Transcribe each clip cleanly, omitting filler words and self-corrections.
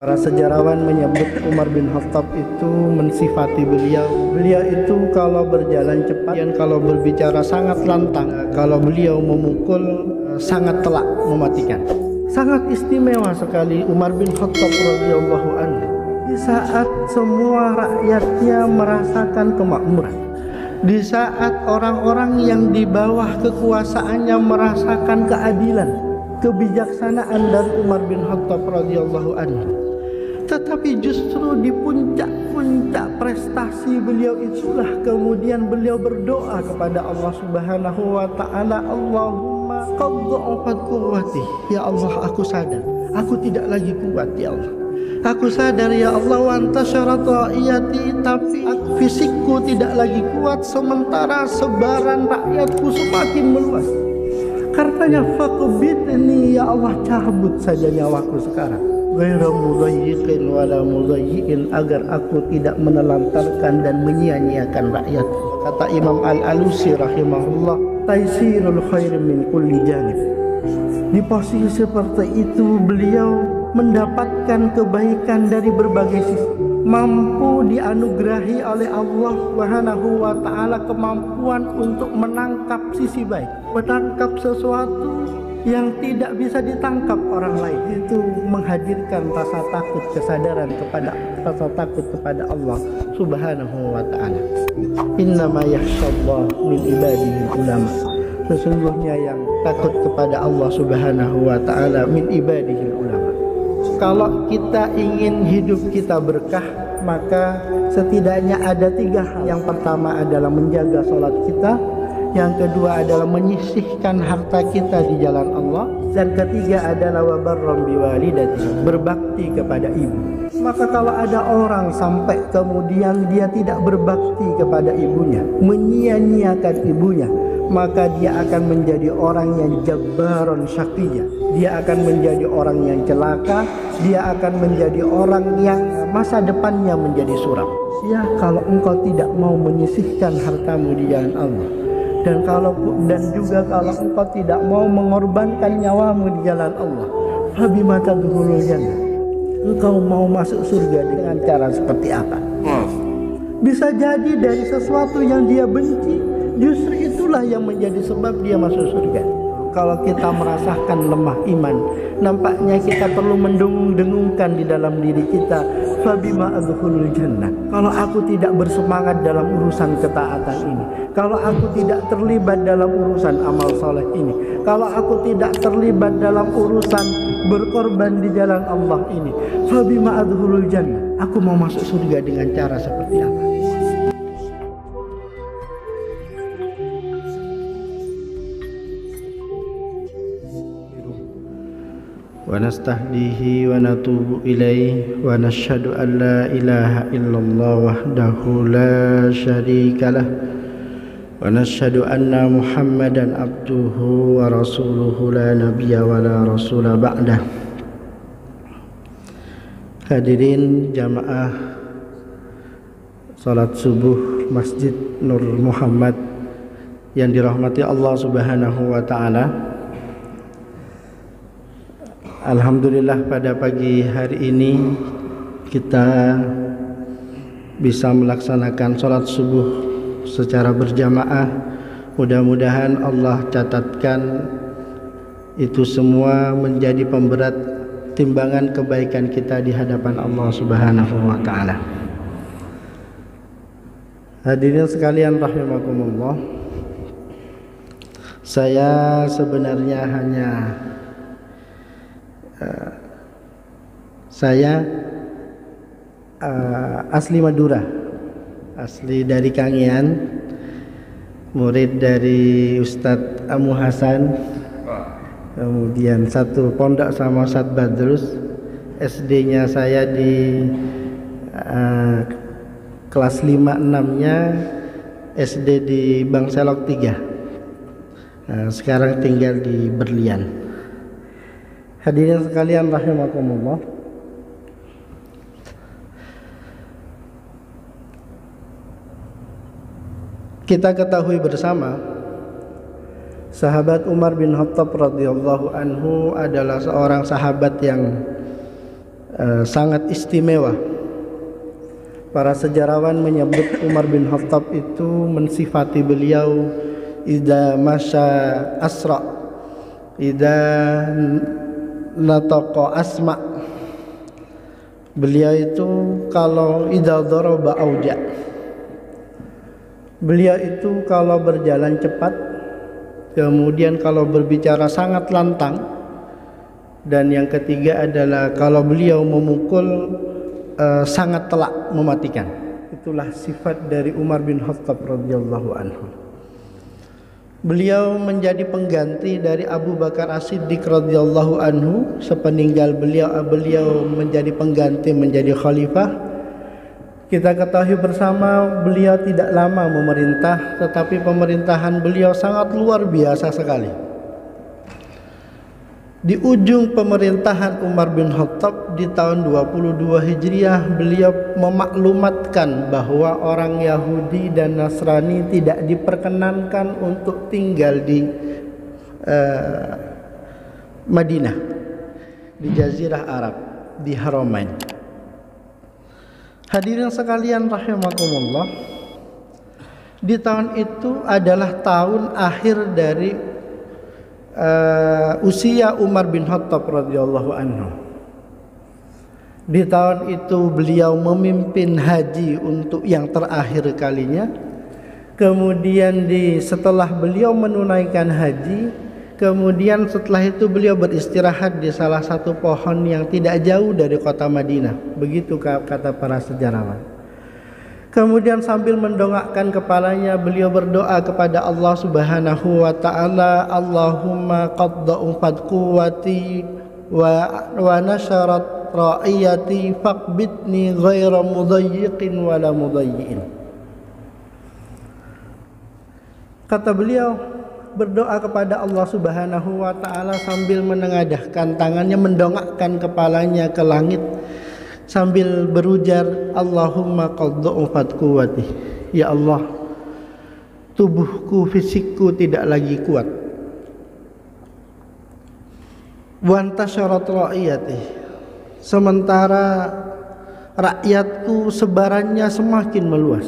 Para sejarawan menyebut Umar bin Khattab itu mensifati beliau itu kalau berjalan cepat dan kalau berbicara sangat lantang, kalau beliau memukul sangat telak mematikan. Sangat istimewa sekali Umar bin Khattab radhiyallahu anhu di saat semua rakyatnya merasakan kemakmuran, di saat orang-orang yang di bawah kekuasaannya merasakan keadilan, kebijaksanaan dari Umar bin Khattab radhiyallahu anhu. Tetapi justru di puncak-puncak prestasi beliau itulah kemudian beliau berdoa kepada Allah Subhanahu wa taala, Allahumma qad dha'afat quwwati. Ya Allah, aku sadar aku tidak lagi kuat ya Allah. Aku sadar ya Allah, wa antasyarat ra'iyati, tapi fisikku tidak lagi kuat sementara sebaran rakyatku semakin meluas. Karenanya faqbidni ya Allah, cabut saja nyawaku sekarang. Ghairu mudayyiqin wala mudayyi'in, agar aku tidak menelantarkan dan menyia-nyiakan rakyatku. Kata Imam Al-Alusi rahimahullah, taisirul khair min kulli janib. Di posisi seperti itu beliau mendapatkan kebaikan dari berbagai sisi, mampu dianugerahi oleh Allah Subhanahu wa taala kemampuan untuk menangkap sisi baik, menangkap sesuatu yang tidak bisa ditangkap orang lain. Itu menghadirkan rasa takut, kesadaran kepada rasa takut kepada Allah Subhanahu wa taala. Innama yakhshallah min ibadihi ulama. Sesungguhnya yang takut kepada Allah Subhanahu wa taala min ibadihi ulama. Kalau kita ingin hidup kita berkah, maka setidaknya ada 3 hal. Yang pertama adalah menjaga salat kita, yang kedua adalah menyisihkan harta kita di jalan Allah, dan ketiga adalah wabarram biwalidati, berbakti kepada ibu. Maka kalau ada orang sampai kemudian dia tidak berbakti kepada ibunya, menyia-nyiakan ibunya, maka dia akan menjadi orang yang jabbaron syaqiyya. Dia akan menjadi orang yang celaka, dia akan menjadi orang yang masa depannya menjadi suram. Ya, kalau engkau tidak mau menyisihkan hartamu di jalan Allah, dan juga kalau engkau tidak mau mengorbankan nyawamu di jalan Allah, fabima tadkhulul jannah, engkau mau masuk surga dengan cara seperti apa? Bisa jadi dari sesuatu yang dia benci, justru itulah yang menjadi sebab dia masuk surga. Kalau kita merasakan lemah iman, nampaknya kita perlu mendengung-dengungkan di dalam diri kita, fabima adkhulul jannah. Kalau aku tidak bersemangat dalam urusan ketaatan ini, kalau aku tidak terlibat dalam urusan amal soleh ini, kalau aku tidak terlibat dalam urusan berkorban di jalan Allah ini, fabima adkhulul jannah, aku mau masuk surga dengan cara seperti apa? Wa nastahdihi wa natubu ilaih wa nashhadu an la ilaha illallah wahdahu la syarika lah wa nashhadu anna Muhammadan abduhu wa rasuluhu la nabiyya wa la rasula ba'dah. Hadirin jamaah salat subuh Masjid Nur Muhammad yang dirahmati Allah Subhanahu wa taala. Alhamdulillah, pada pagi hari ini kita bisa melaksanakan sholat subuh secara berjamaah. Mudah-mudahan Allah catatkan itu semua menjadi pemberat timbangan kebaikan kita di hadapan Allah Subhanahu wa taala. Hadirin sekalian rahimakumullah, saya sebenarnya hanya asli Madura, asli dari Kangean, murid dari Ustadz Amu Hasan, kemudian satu pondok sama Ustadz Badrus. SD-nya saya di kelas 5-6-nya SD di Bangselok 3. Sekarang tinggal di Berlian. Hadirin sekalian rahimakumullah, Kita ketahui bersama, sahabat Umar bin Khattab radhiyallahu anhu adalah seorang sahabat yang sangat istimewa. Para sejarawan menyebut Umar bin Khattab itu mensifati beliau idza masya asra, idza nataqa asma. Beliau itu kalau idza daraba auja. Beliau itu kalau berjalan cepat, kemudian kalau berbicara sangat lantang, dan yang ketiga adalah kalau beliau memukul sangat telak, mematikan. Itulah sifat dari Umar bin Khattab radhiyallahu anhu. Beliau menjadi pengganti dari Abu Bakar As-Siddiq radhiyallahu anhu. Sepeninggal beliau menjadi pengganti, menjadi khalifah. Kita ketahui bersama beliau tidak lama memerintah, tetapi pemerintahan beliau sangat luar biasa sekali. Di ujung pemerintahan Umar bin Khattab di tahun 22 Hijriah, beliau memaklumatkan bahwa orang Yahudi dan Nasrani tidak diperkenankan untuk tinggal di Madinah, di Jazirah Arab, di Haramain. Hadirin sekalian rahimakumullah, di tahun itu adalah tahun akhir dari usia Umar bin Khattab radhiyallahu anhu. Di tahun itu beliau memimpin haji untuk yang terakhir kalinya. Kemudian setelah beliau menunaikan haji, kemudian setelah itu beliau beristirahat di salah satu pohon yang tidak jauh dari kota Madinah. Begitu kata para sejarawan. Kemudian sambil mendongakkan kepalanya, beliau berdoa kepada Allah Subhanahu wa taala, Allahumma qadda fad quwwati wa nasharat ra'iyati faqbitni ghaira mudayyiqin wala mudayyi'in. Kata beliau, berdoa kepada Allah Subhanahu wa taala sambil menengadahkan tangannya, mendongakkan kepalanya ke langit sambil berujar, Allahumma qaddu'ufat quwwati. Ya Allah, tubuhku, fisikku tidak lagi kuat. Wa antasharat ra'iyati, sementara rakyatku sebarannya semakin meluas.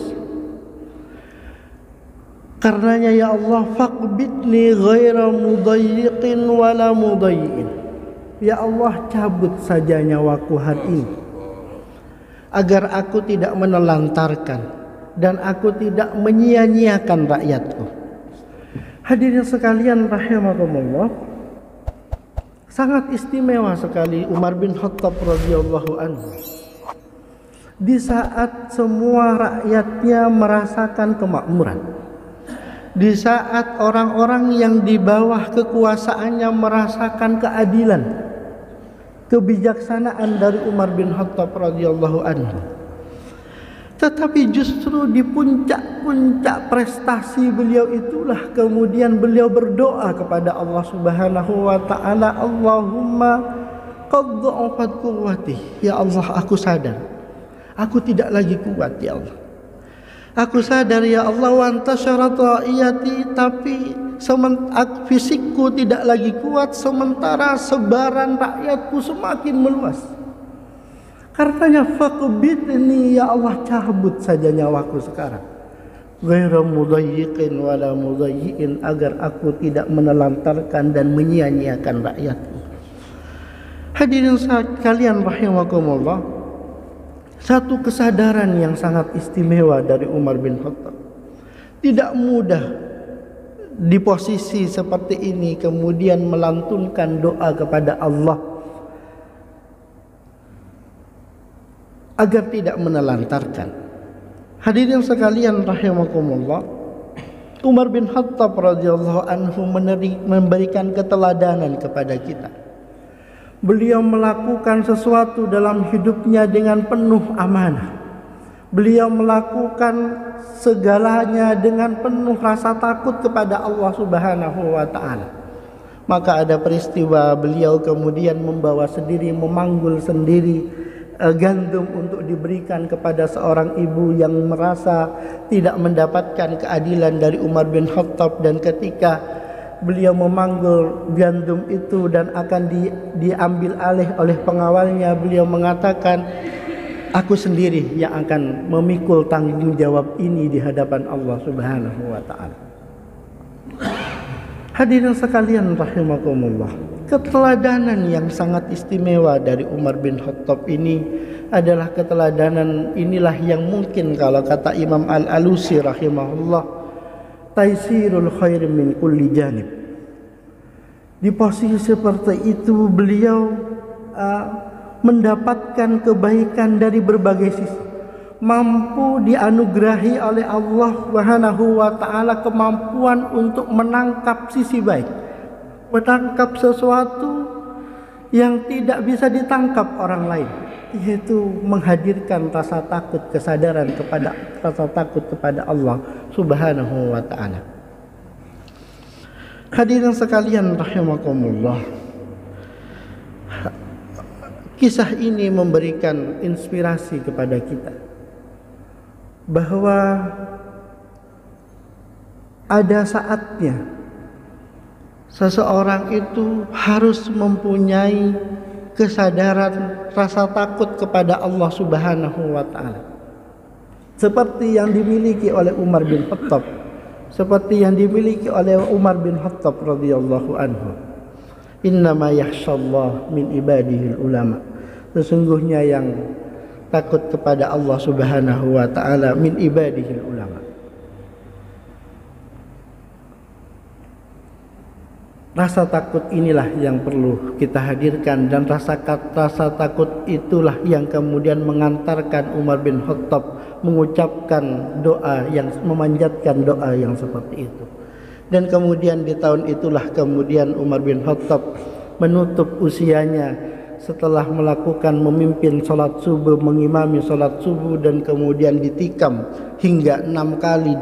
Karenanya ya Allah, faqbitni ghaira mudayyiqin wala mudayyi'in. Ya Allah, cabut saja nyawaku hari ini, agar aku tidak menelantarkan dan aku tidak menyia-nyiakan rakyatku. Hadirin sekalian rahimakumullah, sangat istimewa sekali Umar bin Khattab radhiyallahu anhu. Di saat semua rakyatnya merasakan kemakmuran, di saat orang-orang yang di bawah kekuasaannya merasakan keadilan, kebijaksanaan dari Umar bin Khattab radhiyallahu anhu. Tetapi justru di puncak-puncak prestasi beliau itulah kemudian beliau berdoa kepada Allah Subhanahu wa taala, Allahumma qad dha'afat quwwati. Ya Allah, aku sadar aku tidak lagi kuat ya Allah. Aku sadar ya Allah, wa antasharat ra'iyati, tapi fisikku tidak lagi kuat sementara sebaran rakyatku semakin meluas. Karenanya faqbidni ya Allah, cabut saja nyawaku sekarang. Ghairu mudayyiqin wala mudayyi'in, agar aku tidak menelantarkan dan menyia-nyiakan rakyatku. Hadirin sekalian rahimakumullah, satu kesadaran yang sangat istimewa dari Umar bin Khattab. Tidak mudah di posisi seperti ini kemudian melantunkan doa kepada Allah agar tidak menelantarkan. Hadirin sekalian rahimakumullah, Umar bin Khattab radhiyallahu anhu memberikan keteladanan kepada kita. Beliau melakukan sesuatu dalam hidupnya dengan penuh amanah. Beliau melakukan segalanya dengan penuh rasa takut kepada Allah Subhanahu wa taala. Maka ada peristiwa beliau kemudian membawa sendiri, memanggul sendiri gandum untuk diberikan kepada seorang ibu yang merasa tidak mendapatkan keadilan dari Umar bin Khattab, dan ketika beliau memanggul gandum itu dan akan diambil alih oleh pengawalnya, beliau mengatakan, aku sendiri yang akan memikul tanggung jawab ini di hadapan Allah Subhanahu wa ta'ala. Hadirin sekalian rahimakumullah, keteladanan yang sangat istimewa dari Umar bin Khattab ini adalah keteladanan inilah yang mungkin kalau kata Imam Al-Alusi rahimahullah, taisirul khair min kulli janib. Di posisi seperti itu beliau mendapatkan kebaikan dari berbagai sisi, mampu dianugerahi oleh Allah Subhanahu wa ta'ala kemampuan untuk menangkap sisi baik, menangkap sesuatu yang tidak bisa ditangkap orang lain, yaitu menghadirkan rasa takut, kesadaran kepada rasa takut kepada Allah Subhanahu wa ta'ala. Hadirin sekalian rahimakumullah, kisah ini memberikan inspirasi kepada kita bahwa ada saatnya seseorang itu harus mempunyai kesadaran rasa takut kepada Allah Subhanahu wa ta'ala, seperti yang dimiliki oleh Umar bin Khattab, seperti yang dimiliki oleh Umar bin Khattab radhiyallahu anhu. Innama yakhshallah min ibadihil ulama, sesungguhnya yang takut kepada Allah Subhanahu wa ta'ala min ibadihil ulama. Rasa takut inilah yang perlu kita hadirkan, dan rasa takut itulah yang kemudian mengantarkan Umar bin Khattab mengucapkan doa yang memanjatkan doa yang seperti itu. Dan kemudian di tahun itulah kemudian Umar bin Khattab menutup usianya setelah melakukan memimpin sholat subuh, mengimami sholat subuh, dan kemudian ditikam hingga 6 kali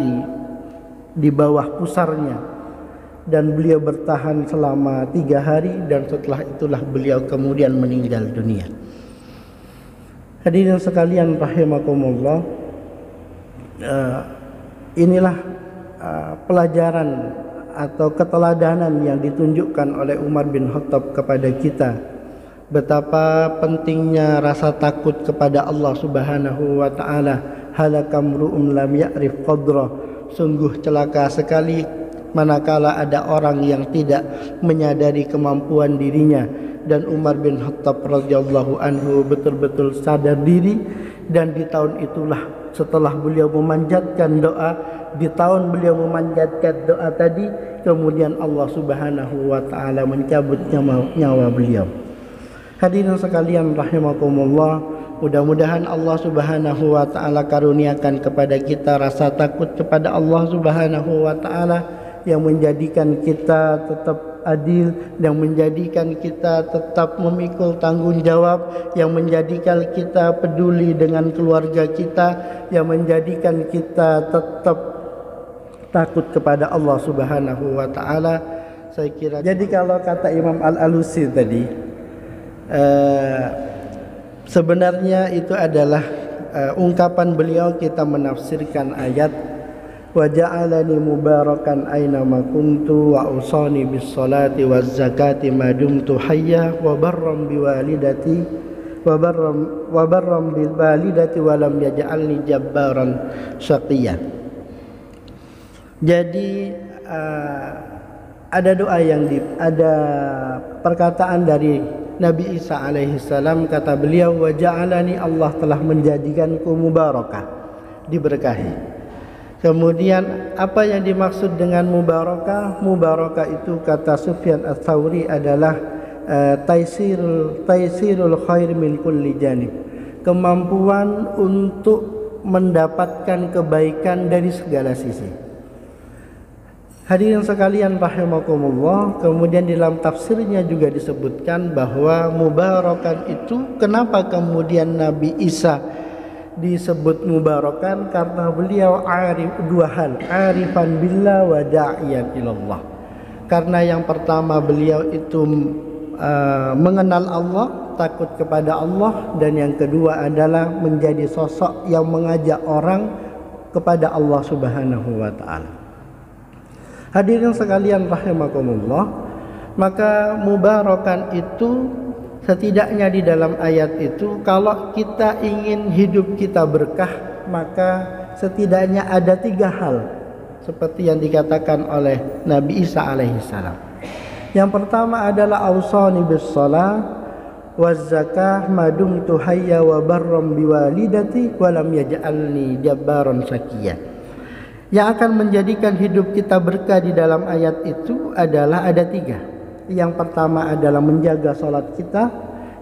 di bawah pusarnya. Dan beliau bertahan selama 3 hari, dan setelah itulah beliau kemudian meninggal dunia. Hadirin sekalian rahimakumullah, inilah pelajaran atau keteladanan yang ditunjukkan oleh Umar bin Khattab kepada kita, betapa pentingnya rasa takut kepada Allah Subhanahu wa ta'ala. Halakamru'um lam ya'rif qadra, sungguh celaka sekali manakala ada orang yang tidak menyadari kemampuan dirinya. Dan Umar bin Khattab radhiyallahu anhu betul-betul sadar diri, dan di tahun itulah setelah beliau memanjatkan doa, di tahun beliau memanjatkan doa tadi, kemudian Allah Subhanahu wa ta'ala mencabut nyawa beliau. Hadirin sekalian rahimakumullah, mudah-mudahan Allah Subhanahu wa ta'ala karuniakan kepada kita rasa takut kepada Allah Subhanahu wa ta'ala, yang menjadikan kita tetap adil, yang menjadikan kita tetap memikul tanggung jawab, yang menjadikan kita peduli dengan keluarga kita, yang menjadikan kita tetap takut kepada Allah Subhanahu wa ta'ala. Saya kira jadi kalau kata Imam Al-Alusi tadi, sebenarnya itu adalah ungkapan beliau, kita menafsirkan ayat wa ja'alani mubarakan ainama kuntu wa usani bis salati waz zakati ma dumtu hayya wa barram biwalidati wa barram bil walidati wa lam yaj'alni jabbaran syaqiyya. Jadi ada doa ada perkataan dari Nabi Isa alaihi salam, kata beliau, wa ja'alani, Allah telah menjadikanku mubarakah, diberkahi. Kemudian apa yang dimaksud dengan mubarakah? Mubarakah itu kata Sufyan Ats-Tsauri adalah taisirul khair min kulli janib, kemampuan untuk mendapatkan kebaikan dari segala sisi. Hadirin sekalian rahimakumullah, kemudian dalam tafsirnya juga disebutkan bahwa mubarakan itu, kenapa kemudian Nabi Isa disebut mubarakan? Karena beliau arif, 2 hal, arifan billah wa da'iyan ilallah. Karena yang pertama beliau itu mengenal Allah, takut kepada Allah, dan yang kedua adalah menjadi sosok yang mengajak orang kepada Allah Subhanahu wa taala. Hadirin sekalian rahimakumullah, maka mubarakan itu setidaknya di dalam ayat itu, kalau kita ingin hidup kita berkah, maka setidaknya ada 3 hal seperti yang dikatakan oleh Nabi Isa alaihissalam. Yang pertama adalah ausani bis shalah waz zakah madumtu hayya wa barram biwalidati wa lam yaj'alni jabbaran syaqiyya. Yang akan menjadikan hidup kita berkah di dalam ayat itu adalah ada 3. Yang pertama adalah menjaga salat kita,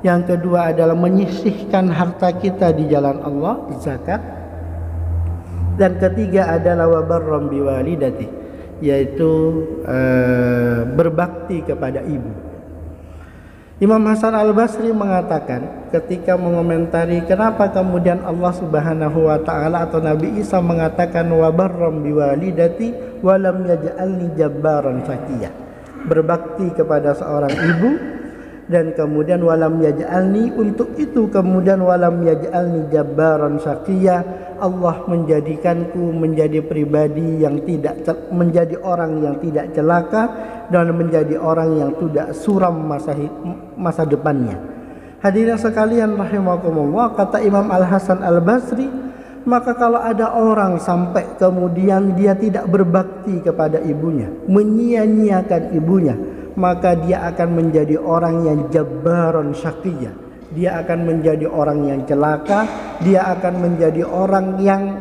yang kedua adalah menyisihkan harta kita di jalan Allah, zakat, dan ketiga adalah wa barram biwalidati, yaitu berbakti kepada ibu. Imam Hasan Al-Basri mengatakan ketika mengomentari kenapa kemudian Allah Subhanahu wa taala atau Nabi Isa mengatakan wa barram biwalidati wa lam yaj'alni jabbaran syaqiyya, berbakti kepada seorang ibu, dan kemudian walam yaj'alni, untuk itu kemudian walam yaj'alni jabbaran syaqiyya, Allah menjadikanku menjadi pribadi yang tidak menjadi orang yang tidak celaka dan menjadi orang yang tidak suram masa depannya. Hadirin sekalian rahimakumullah, kata Imam Al-Hasan Al-Basri, maka kalau ada orang sampai kemudian dia tidak berbakti kepada ibunya, menyia-nyiakan ibunya, maka dia akan menjadi orang yang jabbaron syaqiyya. Dia akan menjadi orang yang celaka, dia akan menjadi orang yang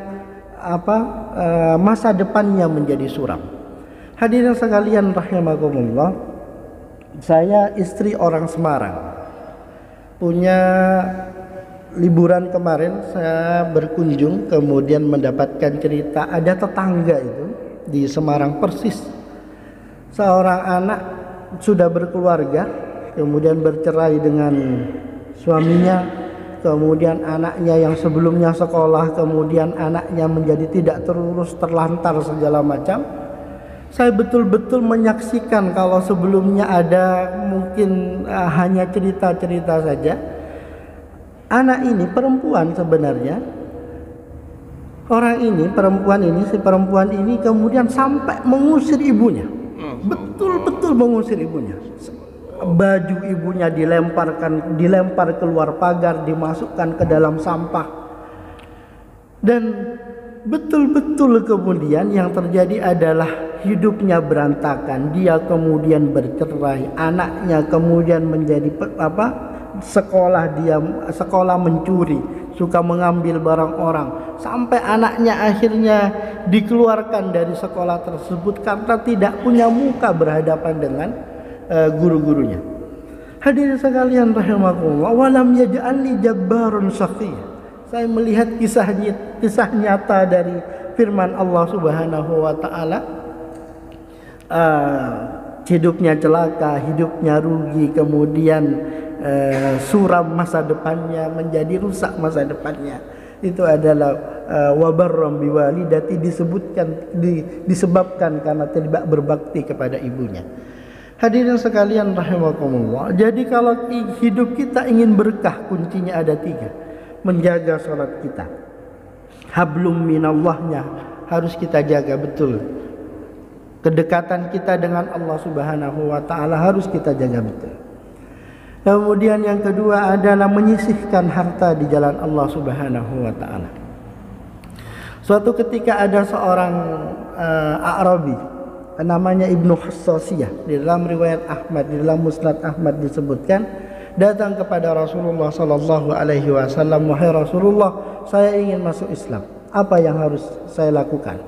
masa depannya menjadi suram. Hadirin sekalian rahimakumullah, saya istri orang Semarang. Punya liburan kemarin saya berkunjung, kemudian mendapatkan cerita ada tetangga itu di Semarang persis. Seorang anak sudah berkeluarga, kemudian bercerai dengan suaminya, kemudian anaknya yang sebelumnya sekolah, kemudian anaknya menjadi tidak terurus, terlantar segala macam. Saya betul-betul menyaksikan, kalau sebelumnya ada mungkin hanya cerita-cerita saja. Anak ini perempuan sebenarnya. Orang ini, si perempuan ini kemudian sampai mengusir ibunya. Betul-betul mengusir ibunya. Baju ibunya dilempar keluar pagar, dimasukkan ke dalam sampah. Dan betul-betul kemudian yang terjadi adalah hidupnya berantakan. Dia kemudian bercerai, anaknya kemudian menjadi sekolah mencuri, suka mengambil barang orang, sampai anaknya akhirnya dikeluarkan dari sekolah tersebut karena tidak punya muka berhadapan dengan guru-gurunya. Hadirin sekalian rahimakumullah, walam yaj'alni jabbarun syaqiyya. Saya melihat kisah nyata dari firman Allah Subhanahu wa taala. Hidupnya celaka, hidupnya rugi, kemudian suram masa depannya, menjadi rusak masa depannya. Itu adalah wabarram biwalidati, disebabkan karena tidak berbakti kepada ibunya. Hadirin sekalian rahimakumullah, jadi kalau hidup kita ingin berkah, kuncinya ada 3. Menjaga salat kita, hablum minallahnya harus kita jaga betul. Kedekatan kita dengan Allah Subhanahu wa taala harus kita jaga betul. Kemudian yang kedua adalah menyisihkan harta di jalan Allah Subhanahu wa taala. Suatu ketika ada seorang A'rabi namanya Ibnu Khassasiyah, di dalam riwayat Ahmad, di dalam Musnad Ahmad disebutkan, datang kepada Rasulullah sallallahu alaihi wasallam, "Wahai Rasulullah, saya ingin masuk Islam. Apa yang harus saya lakukan?"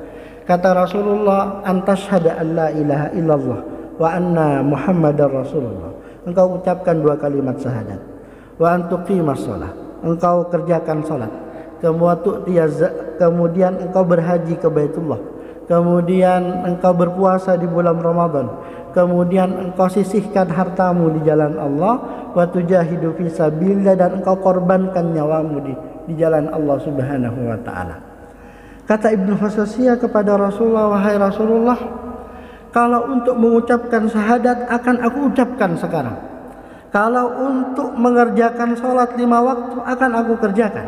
Kata Rasulullah, "Antashhada an la ilaha illallah wa anna Muhammadar Rasulullah." Engkau ucapkan 2 kalimat syahadat. Wa antuqimas shalah. Engkau kerjakan salat. Kemudian engkau berhaji ke Baitullah. Kemudian engkau berpuasa di bulan Ramadan. Kemudian engkau sisihkan hartamu di jalan Allah. Wa tujahidu fi sabilillah, dan engkau korbankan nyawamu di jalan Allah Subhanahu wa taala. Kata Ibnu Khassasiyah kepada Rasulullah, "Wahai Rasulullah, kalau untuk mengucapkan syahadat akan aku ucapkan sekarang. Kalau untuk mengerjakan sholat 5 waktu akan aku kerjakan.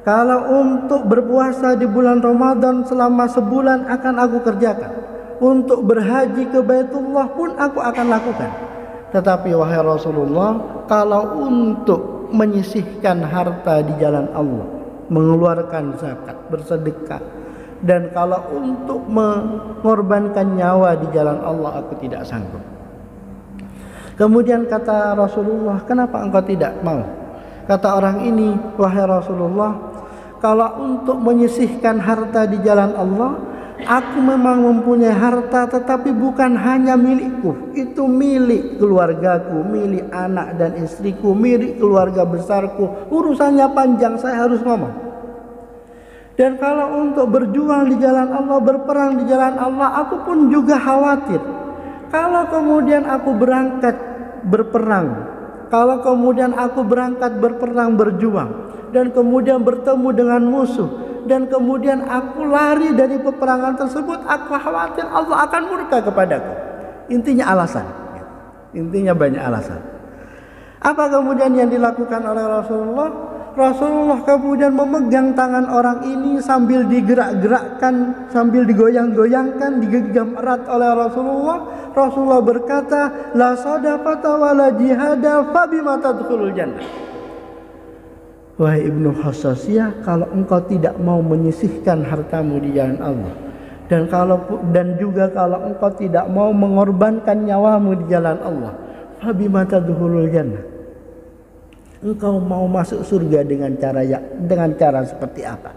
Kalau untuk berpuasa di bulan Ramadan selama sebulan akan aku kerjakan. Untuk berhaji ke Baitullah pun aku akan lakukan. Tetapi wahai Rasulullah, kalau untuk menyisihkan harta di jalan Allah, mengeluarkan zakat, bersedekah, dan kalau untuk mengorbankan nyawa di jalan Allah, aku tidak sanggup. Kemudian kata Rasulullah, kenapa engkau tidak mau? Kata orang ini, wahai Rasulullah, kalau untuk menyisihkan harta di jalan Allah, aku memang mempunyai harta, tetapi bukan hanya milikku. Itu milik keluargaku, milik anak dan istriku, milik keluarga besarku. Urusannya panjang, saya harus ngomong. Dan kalau untuk berjuang di jalan Allah, berperang di jalan Allah, aku pun juga khawatir. Kalau kemudian aku berangkat berperang, kalau kemudian aku berangkat berperang berjuang, dan kemudian bertemu dengan musuh, dan kemudian aku lari dari peperangan tersebut, aku khawatir Allah akan murka kepadaku. Intinya alasan. Intinya banyak alasan. Apa kemudian yang dilakukan oleh Rasulullah? Rasulullah kemudian memegang tangan orang ini sambil digerak-gerakkan, sambil digoyang-goyangkan, digenggam erat oleh Rasulullah. Rasulullah berkata, la sadaqata wa la jihada fa bima tadkhulul jannah. Wahai Ibnu Khassasiyah, kalau engkau tidak mau menyisihkan hartamu di jalan Allah, dan juga kalau engkau tidak mau mengorbankan nyawamu di jalan Allah, fa bima tadkhulul jannah. Engkau mau masuk surga dengan cara seperti apa?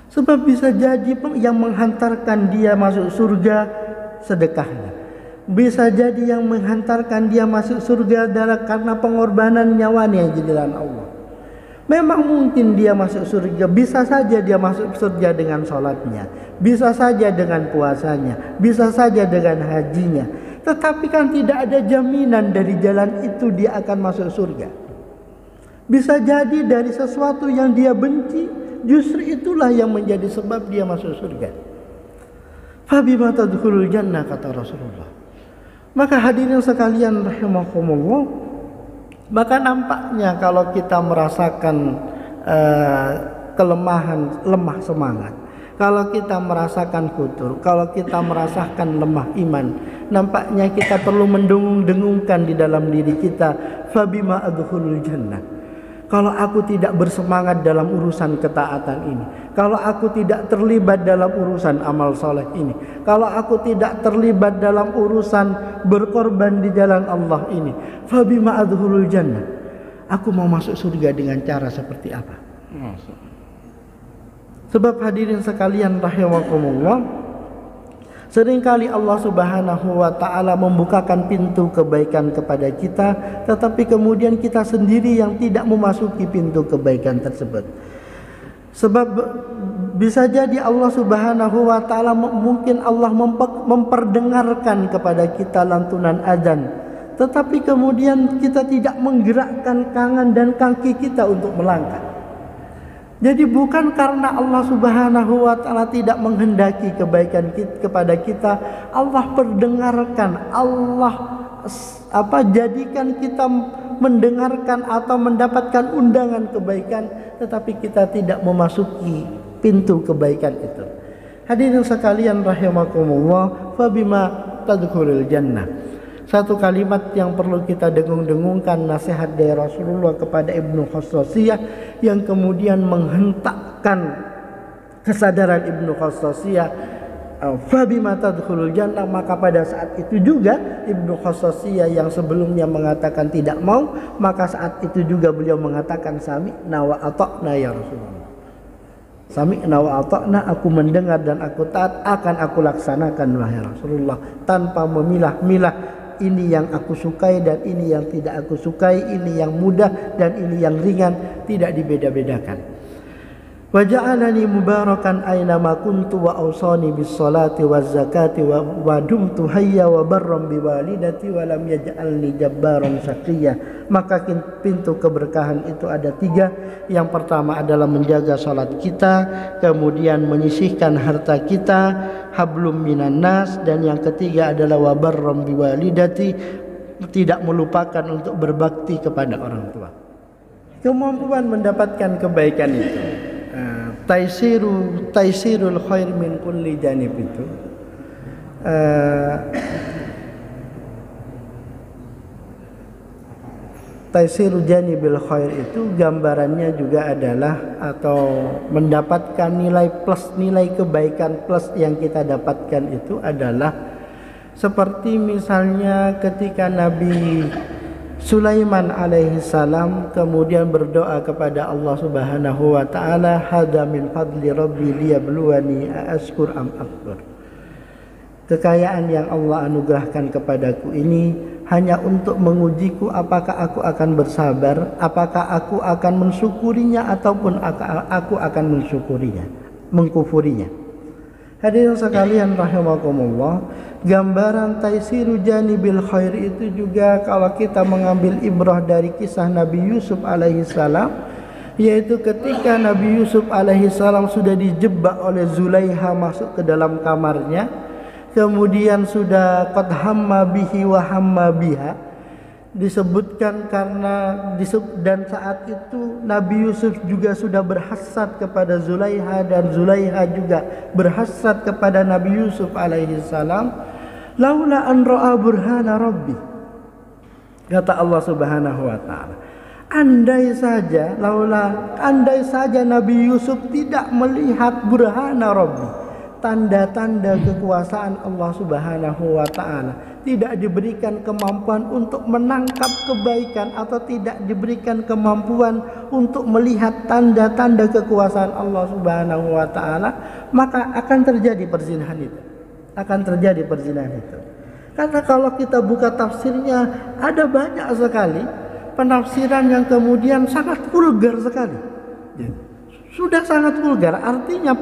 Sebab bisa jadi yang menghantarkan dia masuk surga sedekahnya. Bisa jadi yang menghantarkan dia masuk surga adalah karena pengorbanan nyawanya di jalan Allah. Memang mungkin dia masuk surga, bisa saja dia masuk surga dengan sholatnya, bisa saja dengan puasanya, bisa saja dengan hajinya. Tetapi kan tidak ada jaminan dari jalan itu dia akan masuk surga. Bisa jadi dari sesuatu yang dia benci, justru itulah yang menjadi sebab dia masuk surga. Fabima tadkhulul jannah, kata Rasulullah. Maka hadirin sekalian rahimakumullah, maka nampaknya kalau kita merasakan kelemahan, lemah semangat, kalau kita merasakan futur, kalau kita merasakan lemah iman, nampaknya kita perlu mendengung-dengungkan di dalam diri kita, fabima adkhulul jannah. Kalau aku tidak bersemangat dalam urusan ketaatan ini, kalau aku tidak terlibat dalam urusan amal soleh ini, kalau aku tidak terlibat dalam urusan berkorban di jalan Allah ini, fabima adkhulul jannah. Aku mau masuk surga dengan cara seperti apa? Sebab hadirin sekalian rahimakumullah, seringkali Allah Subhanahu wa ta'ala membukakan pintu kebaikan kepada kita, tetapi kemudian kita sendiri yang tidak memasuki pintu kebaikan tersebut. Sebab bisa jadi Allah Subhanahu wa ta'ala, mungkin Allah memperdengarkan kepada kita lantunan azan, tetapi kemudian kita tidak menggerakkan tangan dan kaki kita untuk melangkah. Jadi bukan karena Allah Subhanahu wa ta'ala tidak menghendaki kebaikan kepada kita, Allah perdengarkan, Allah jadikan kita mendengarkan atau mendapatkan undangan kebaikan, tetapi kita tidak memasuki pintu kebaikan itu. Hadirin sekalian rahimakumullah, fabima tadkhulul jannah. Satu kalimat yang perlu kita dengung-dengungkan, nasihat dari Rasulullah kepada Ibnu Khassasiyah yang kemudian menghentakkan kesadaran Ibnu Khassasiyah, fabima tadkhulul jannah. Maka pada saat itu juga Ibnu Khassasiyah yang sebelumnya mengatakan tidak mau, maka saat itu juga beliau mengatakan sami'na wa ata'na ya Rasulullah. Sami'na wa ata'na, aku mendengar dan aku taat, akan aku laksanakan wahai Rasulullah, tanpa memilah-milah. Ini yang aku sukai dan ini yang tidak aku sukai, ini yang mudah dan ini yang ringan, tidak dibeda-bedakan. Wa ja'alani mubarakan aina ma kuntu wa awsani bis salati waz zakati wa dumtu hayya wa barram bi walidati wa lam yaj'alni jabbaran syaqiyya. Maka pintu keberkahan itu ada 3. Yang pertama adalah menjaga salat kita, kemudian menyisihkan harta kita, hablum minan nas, dan yang ketiga adalah wa barram bi walidati, tidak melupakan untuk berbakti kepada orang tua. Kemampuan mendapatkan kebaikan itu, taisirul khair min kulli janib itu, taisirul janibil khair itu gambarannya juga adalah atau mendapatkan nilai plus, nilai kebaikan plus yang kita dapatkan itu adalah seperti misalnya ketika Nabi Sulaiman alaihi salam kemudian berdoa kepada Allah Subhanahu wa taala, hada min fadli rabbi liyabluwani aashkur am akfur. Kekayaan yang Allah anugerahkan kepadaku ini hanya untuk mengujiku apakah aku akan bersabar, apakah aku akan mensyukurinya ataupun aku akan mengkufurinya. Hadirin sekalian rahimakumullah, gambaran taisiru janibil khair itu juga kalau kita mengambil ibrah dari kisah Nabi Yusuf alaihi salam, yaitu ketika Nabi Yusuf alaihi salam sudah dijebak oleh Zulaiha masuk ke dalam kamarnya, kemudian sudah qad hamma bihi wa hamma biha, disebutkan karena dan saat itu Nabi Yusuf juga sudah berhasad kepada Zulaiha dan Zulaiha juga berhasad kepada Nabi Yusuf alaihi salam. Laula an ra'a burhana rabbi, kata Allah Subhanahu wa taala, andai saja Nabi Yusuf tidak melihat burhana rabbi, tanda-tanda kekuasaan Allah Subhanahu wa taala, tidak diberikan kemampuan untuk menangkap kebaikan atau tidak diberikan kemampuan untuk melihat tanda-tanda kekuasaan Allah Subhanahu wa taala, maka akan terjadi perzinahan itu. Karena kalau kita buka tafsirnya, ada banyak sekali penafsiran yang kemudian sangat vulgar sekali. Sudah sangat vulgar, artinya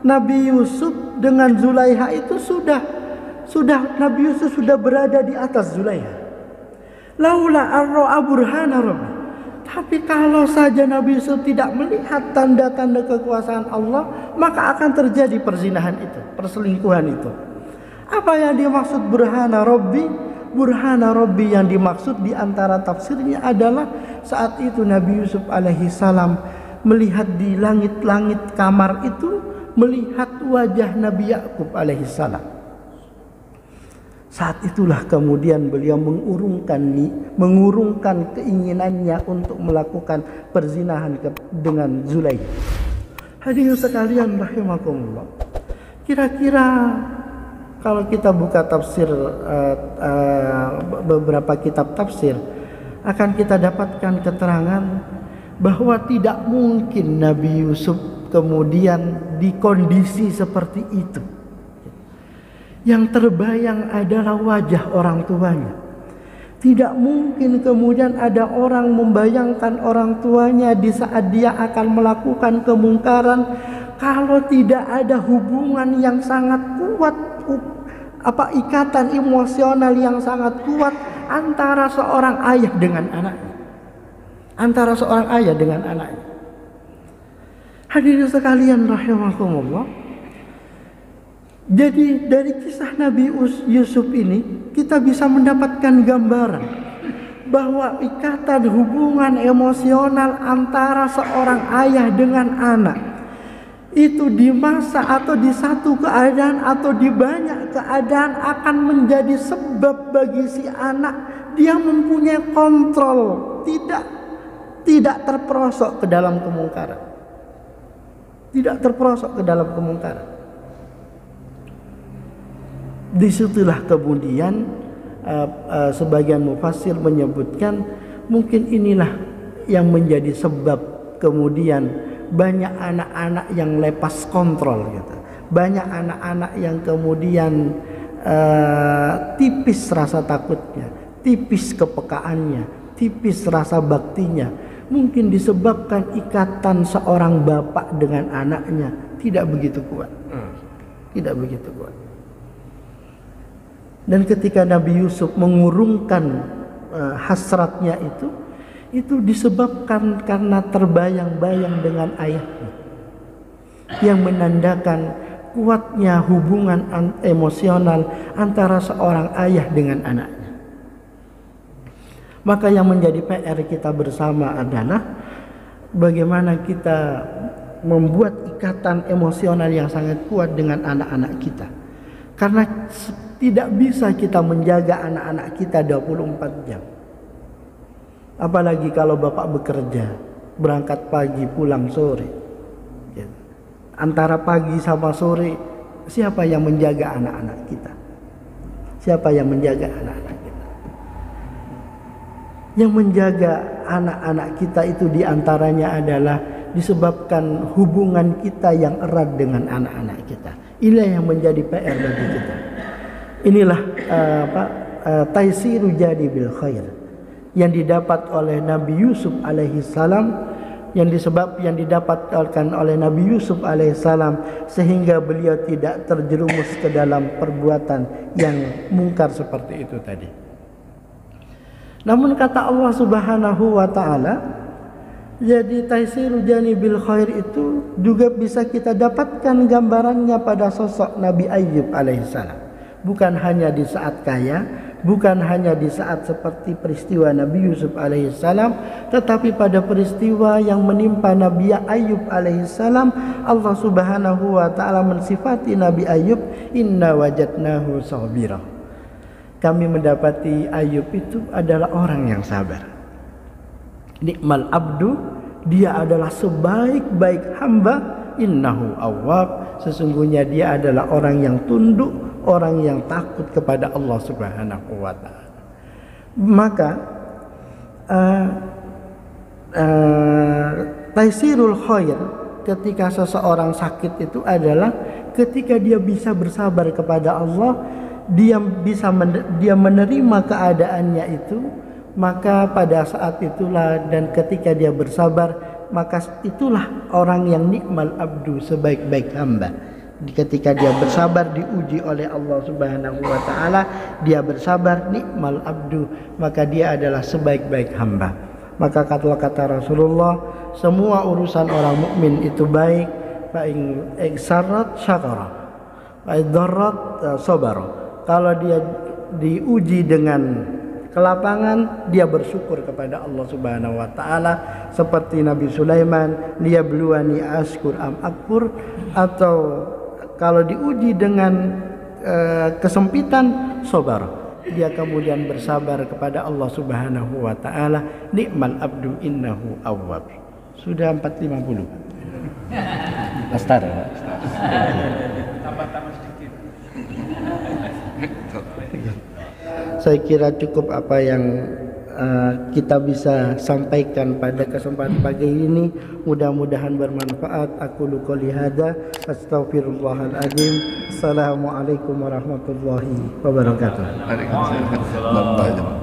Nabi Yusuf dengan Zulaiha itu sudah Nabi Yusuf sudah berada di atas Zulaiha. Laula ar-ra'a burhana rabbi. Tapi kalau saja Nabi Yusuf tidak melihat tanda-tanda kekuasaan Allah, maka akan terjadi perzinahan itu, perselingkuhan itu. Apa yang dimaksud burhana rabbi? Burhana rabbi yang dimaksud di antara tafsirnya adalah saat itu Nabi Yusuf alaihi salam melihat di langit-langit kamar itu, melihat wajah Nabi Yakub alaihi salam. Saat itulah kemudian beliau mengurungkan keinginannya untuk melakukan perzinahan dengan Zulaiha. Hadirin sekalian rahimakumullah, kira-kira kalau kita buka tafsir beberapa kitab tafsir, akan kita dapatkan keterangan bahwa tidak mungkin Nabi Yusuf kemudian di kondisi seperti itu. Yang terbayang adalah wajah orang tuanya. Tidak mungkin kemudian ada orang membayangkan orang tuanya di saat dia akan melakukan kemungkaran kalau tidak ada hubungan yang sangat kuat, ikatan emosional yang sangat kuat antara seorang ayah dengan anaknya. Hadirin sekalian rahimakumullah. Jadi dari kisah Nabi Yusuf ini kita bisa mendapatkan gambaran bahwa ikatan hubungan emosional antara seorang ayah dengan anak itu di masa atau di satu keadaan atau di banyak keadaan akan menjadi sebab bagi si anak dia mempunyai kontrol, tidak terperosok ke dalam kemungkaran. Disitulah kemudian sebagian mufassir menyebutkan mungkin inilah yang menjadi sebab kemudian banyak anak-anak yang lepas kontrol gitu. Banyak anak-anak yang kemudian tipis rasa takutnya, tipis kepekaannya, tipis rasa baktinya. Mungkin disebabkan ikatan seorang bapak dengan anaknya tidak begitu kuat. Dan ketika Nabi Yusuf mengurungkan hasratnya itu disebabkan karena terbayang-bayang dengan ayahnya, yang menandakan kuatnya hubungan emosional antara seorang ayah dengan anaknya. Maka yang menjadi PR kita bersama adalah bagaimana kita membuat ikatan emosional yang sangat kuat dengan anak-anak kita. Karena tidak bisa kita menjaga anak-anak kita 24 jam. Apalagi kalau bapak bekerja, berangkat pagi pulang sore. Antara pagi sama sore, siapa yang menjaga anak-anak kita? Siapa yang menjaga anak-anak kita? Yang menjaga anak-anak kita itu diantaranya adalah disebabkan hubungan kita yang erat dengan anak-anak kita. Inilah yang menjadi PR bagi kita. Inilah taisiru jadi bil khair yang didapat oleh Nabi Yusuf alaihi salam, yang didapatkan oleh Nabi Yusuf alaihissalam, sehingga beliau tidak terjerumus ke dalam perbuatan yang mungkar seperti itu tadi. Namun kata Allah Subhanahu wa taala, jadi taisiru janibil khair itu juga bisa kita dapatkan gambarannya pada sosok Nabi Ayyub alaihissalam. Bukan hanya di saat kaya, bukan hanya di saat seperti peristiwa Nabi Yusuf alaihissalam, tetapi pada peristiwa yang menimpa Nabi Ayyub alaihissalam, Allah Subhanahu wa taala mensifati Nabi Ayyub, inna wajadnahu sabira. Kami mendapati Ayyub itu adalah orang yang sabar. Nikmal abdu, dia adalah sebaik-baik hamba, innahu awwab, sesungguhnya dia adalah orang yang tunduk, orang yang takut kepada Allah Subhanahu wa taala. Maka taisirul khair ketika seseorang sakit itu adalah ketika dia bisa bersabar kepada Allah, dia menerima keadaannya itu, maka pada saat itulah dan ketika dia bersabar, maka itulah orang yang nikmal abdu, sebaik-baik hamba. Ketika dia bersabar, diuji oleh Allah Subhanahu wa taala, dia bersabar, nikmal abdu, maka dia adalah sebaik-baik hamba. Maka kata Rasulullah, semua urusan orang mukmin itu baik, fa in sarrat syakara, fa in darrat sabara. Kalau dia diuji dengan kelapangan, dia bersyukur kepada Allah Subhanahu wa taala, seperti Nabi Sulaiman, dia bluwani askur am akfur, atau kalau diuji dengan kesempitan, sabar, dia kemudian bersabar kepada Allah Subhanahu wa taala, nikmal abdu innahu awwab. Sudah 4.50. Astar. Tambah sedikit. Saya kira cukup apa yang kita bisa sampaikan pada kesempatan pagi ini. Mudah-mudahan bermanfaat. Aku qouli hadza, astaghfirullahaladzim. Assalamualaikum warahmatullahi wabarakatuh. Waalaikumsalam.